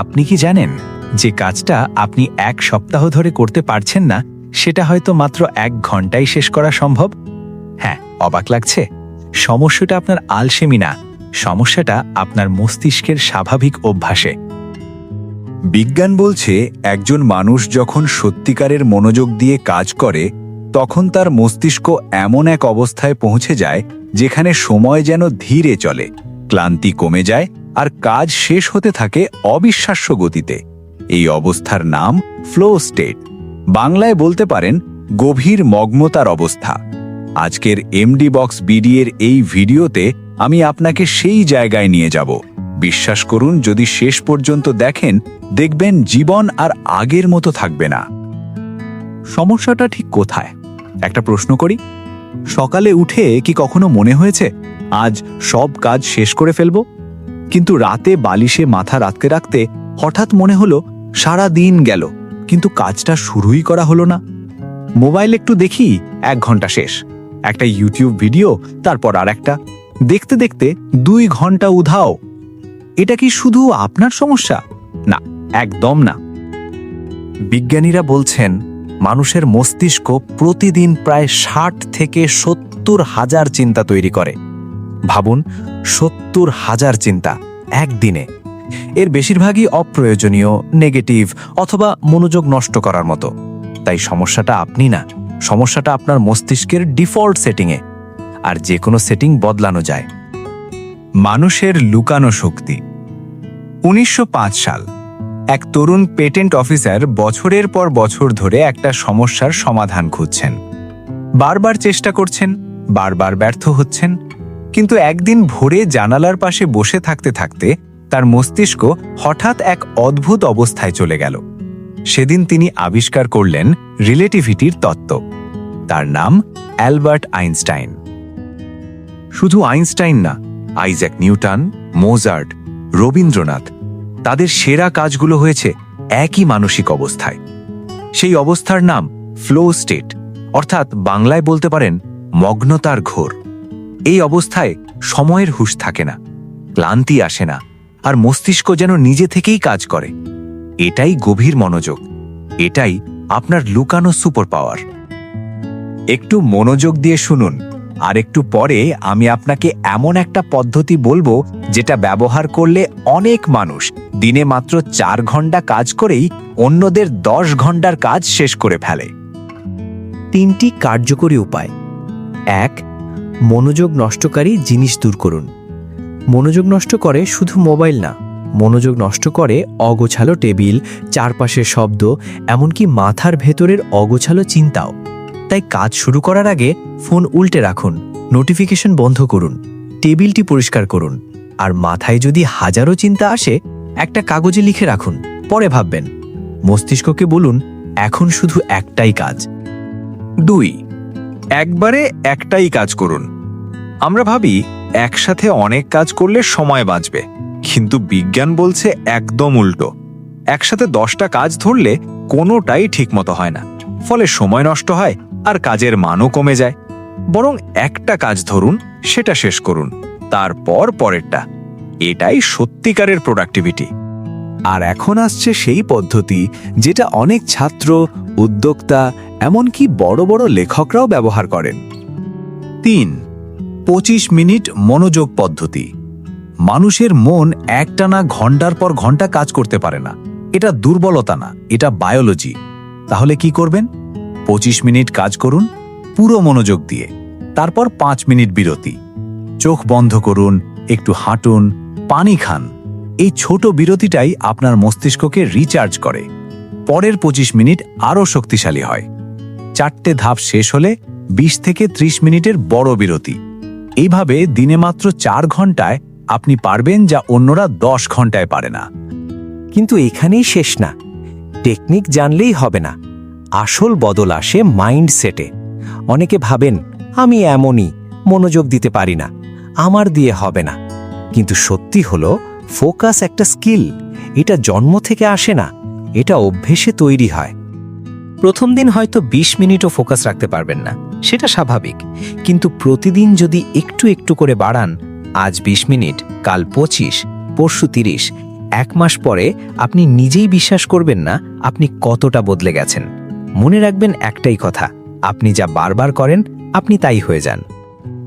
আপনি কি জানেন যে কাজটা আপনি 1 সপ্তাহ ধরে করতে পারছেন না, সেটা হয়তো মাত্র 1 ঘন্টায় শেষ করা সম্ভব? হ্যাঁ, অবাক লাগছে? সমস্যাটা আপনার আলসেমি না, সমস্যাটা আপনার মস্তিষ্কের স্বাভাবিক অভ্যাসে। বিজ্ঞান বলছে একজন মানুষ যখন সত্যিকারের মনোযোগ দিয়ে কাজ করে তখন তার মস্তিষ্ক এমন এক অবস্থায় পৌঁছে যায় যেখানে সময় যেন ধীরে চলে, ক্লান্তি কমে যায় আর কাজ শেষ হতে থাকে অবিশ্বাস্য গতিতে। এই অবস্থার নাম ফ্লো স্টেট। বাংলায় বলতে পারেন গভীর মগ্নতার অবস্থা। আজকের এমডি বক্স বিডি এর এই ভিডিওতে আমি আপনাকে সেই জায়গায় নিয়ে যাব। বিশ্বাস করুন, যদি শেষ পর্যন্ত দেখেন, দেখবেন জীবন আর আগের মতো থাকবে না। সমস্যাটা ঠিক কোথায়? একটা প্রশ্ন করি, সকালে উঠে কি কখনো মনে হয়েছে আজ সব কাজ শেষ করে ফেলব? কিন্তু রাতে বালিশে মাথা রাখতে রাখতে হঠাৎ মনে হলো সারা দিন গেল, কিন্তু কাজটা শুরুই করা হলো না। মোবাইল একটু দেখি, 1 ঘন্টা শেষ। একটা ইউটিউব ভিডিও, তারপর আর একটা, দেখতে দেখতে 2 ঘন্টা উধাও। এটা কি শুধু আপনার সমস্যা? না, একদম না। বিজ্ঞানীরা বলছেন মানুষের মস্তিষ্ক প্রতিদিন প্রায় 60 থেকে 70 হাজার চিন্তা তৈরি করে। ভাবুন, 70 হাজার চিন্তা একদিনে। এর বেশিরভাগই অপ্রয়োজনীয়, নেগেটিভ অথবা মনোযোগ নষ্ট করার মতো। তাই সমস্যাটা আপনি না, সমস্যাটা আপনার মস্তিষ্কের ডিফল্ট সেটিংয়ে। আর যে কোনো সেটিং বদলানো যায়। মানুষের লুকানো শক্তি। 1905 সাল এক তরুণ পেটেন্ট অফিসার বছরের পর বছর ধরে একটা সমস্যার সমাধান খুঁজছেন। বারবার চেষ্টা করছেন, বারবার ব্যর্থ হচ্ছেন। কিন্তু একদিন ভোরে জানালার পাশে বসে থাকতে থাকতে তার মস্তিষ্ক হঠাৎ এক অদ্ভুত অবস্থায় চলে গেল। সেদিন তিনি আবিষ্কার করলেন রিলেটিভিটির তত্ত্ব। তার নাম অ্যালবার্ট আইনস্টাইন। শুধু আইনস্টাইন না, আইজ্যাক নিউটন, মোজার্ট, রবীন্দ্রনাথ, তাদের সেরা কাজগুলো হয়েছে একই মানসিক অবস্থায়। সেই অবস্থার নাম ফ্লো স্টেট, অর্থাৎ বাংলায় বলতে পারেন মগ্নতার ঘোর। এই অবস্থায় সময়ের হুঁশ থাকে না, ক্লান্তি আসে না, আর মস্তিষ্ক যেন নিজে থেকেই কাজ করে। এটাই গভীর মনোযোগ, এটাই আপনার লুকানো সুপার পাওয়ার। একটু মনোযোগ দিয়ে শুনুন, আর একটু পরে আমি আপনাকে এমন একটা পদ্ধতি বলবো যেটা ব্যবহার করলে অনেক মানুষ দিনে মাত্র 4 ঘন্টা কাজ করেই অন্যদের 10 ঘন্টার কাজ শেষ করে ফেলে। 3টি কার্যকরী উপায়। 1. মনোযোগ নষ্টকারী জিনিস দূর করুন। মনোযোগ নষ্ট করে শুধু মোবাইল না, মনোযোগ নষ্ট করে অগোছালো টেবিল, চারপাশের শব্দ, এমনকি মাথার ভেতরের অগোছালো চিন্তাও। তাই কাজ শুরু করার আগে ফোন উল্টে রাখুন, নোটিফিকেশন বন্ধ করুন, টেবিলটি পরিষ্কার করুন। আর মাথায় যদি হাজারো চিন্তা আসে, একটা কাগজে লিখে রাখুন, পরে ভাববেন। মস্তিষ্ককে বলুন এখন শুধু একটাই কাজ। 2. একবারে একটাই কাজ করুন। আমরা ভাবি একসাথে অনেক কাজ করলে সময় বাঁচবে, কিন্তু বিজ্ঞান বলছে একদম উল্টো। একসাথে 10টা কাজ ধরলে কোনোটাই ঠিকমতো হয় না, ফলে সময় নষ্ট হয় আর কাজের মানও কমে যায়। বরং একটা কাজ ধরুন, সেটা শেষ করুন, তারপর পরেরটা। এটাই সত্যিকারের প্রোডাক্টিভিটি। আর এখন আসছে সেই পদ্ধতি যেটা অনেক ছাত্র, উদ্যোক্তা, এমনকি বড় বড় লেখকরাও ব্যবহার করেন। 3. 25 মিনিট মনোযোগ পদ্ধতি। মানুষের মন একটানা ঘন্টার পর ঘন্টা কাজ করতে পারে না। এটা দুর্বলতা না, এটা বায়োলজি। তাহলে কি করবেন? 25 মিনিট কাজ করুন পুরো মনোযোগ দিয়ে, তারপর 5 মিনিট বিরতি। চোখ বন্ধ করুন, একটু হাঁটুন, পানি খান। এই ছোট বিরতিটাই আপনার মস্তিষ্ককে রিচার্জ করে। পরের 25 মিনিট আরও শক্তিশালী হয়। 4টে ধাপ শেষ হলে 20 থেকে 30 মিনিটের বড় বিরতি। এইভাবে দিনে মাত্র 4 ঘন্টায় আপনি পারবেন যা অন্যরা 10 ঘন্টায় পারে না। কিন্তু এখানেই শেষ না। টেকনিক জানলেই হবে না, আসল বদল আসে মাইন্ডসেটে। অনেকে ভাবেন আমি এমনই, মনোযোগ দিতে পারি না, আমার দিয়ে হবে না। কিন্তু সত্যি হলো ফোকাস একটা স্কিল। এটা জন্ম থেকে আসে না, এটা অভ্যেসে তৈরি হয়। প্রথম দিন হয়তো 20 মিনিটও ফোকাস রাখতে পারবেন না, সেটা স্বাভাবিক। কিন্তু প্রতিদিন যদি একটু একটু করে বাড়ান, আজ 20 মিনিট, কাল 25, পরশু 30, 1 মাস পরে আপনি নিজেই বিশ্বাস করবেন না আপনি কতটা বদলে গেছেন। মনে রাখবেন একটাই কথা, আপনি যা বারবার করেন আপনি তাই হয়ে যান।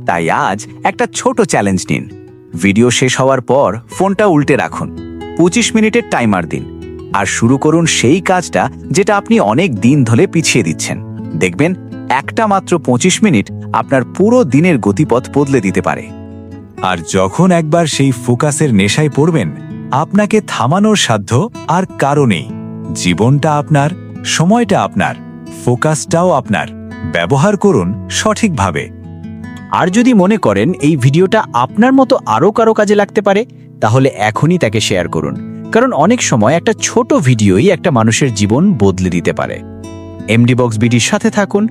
তাই আজ একটা ছোট চ্যালেঞ্জ নিন। ভিডিও শেষ হওয়ার পর ফোনটা উল্টে রাখুন, 25 মিনিটের টাইমার দিন, আর শুরু করুন সেই কাজটা যেটা আপনি অনেক দিন ধরে পিছিয়ে দিচ্ছেন। দেখবেন একটা মাত্র 25 মিনিট আপনার পুরো দিনের গতিপথ বদলে দিতে পারে। আর যখন একবার সেই ফোকাসের নেশায় পড়বেন, আপনাকে থামানোর সাধ্য আর কারো নেই। জীবনটা আপনার, সময়টা আপনার, ফোকাসটাও আপনার। ব্যবহার করুন সঠিকভাবে। আর যদি মনে করেন এই ভিডিওটা আপনার মতো আরও কারো কাজে লাগতে পারে, তাহলে এখনই তাকে শেয়ার করুন, কারণ অনেক সময় একটা ছোট ভিডিওই একটা মানুষের জীবন বদলে দিতে পারে। এমডি বক্স বিডির সাথে থাকুন,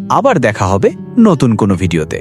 আবার দেখা হবে নতুন কোনো ভিডিওতে।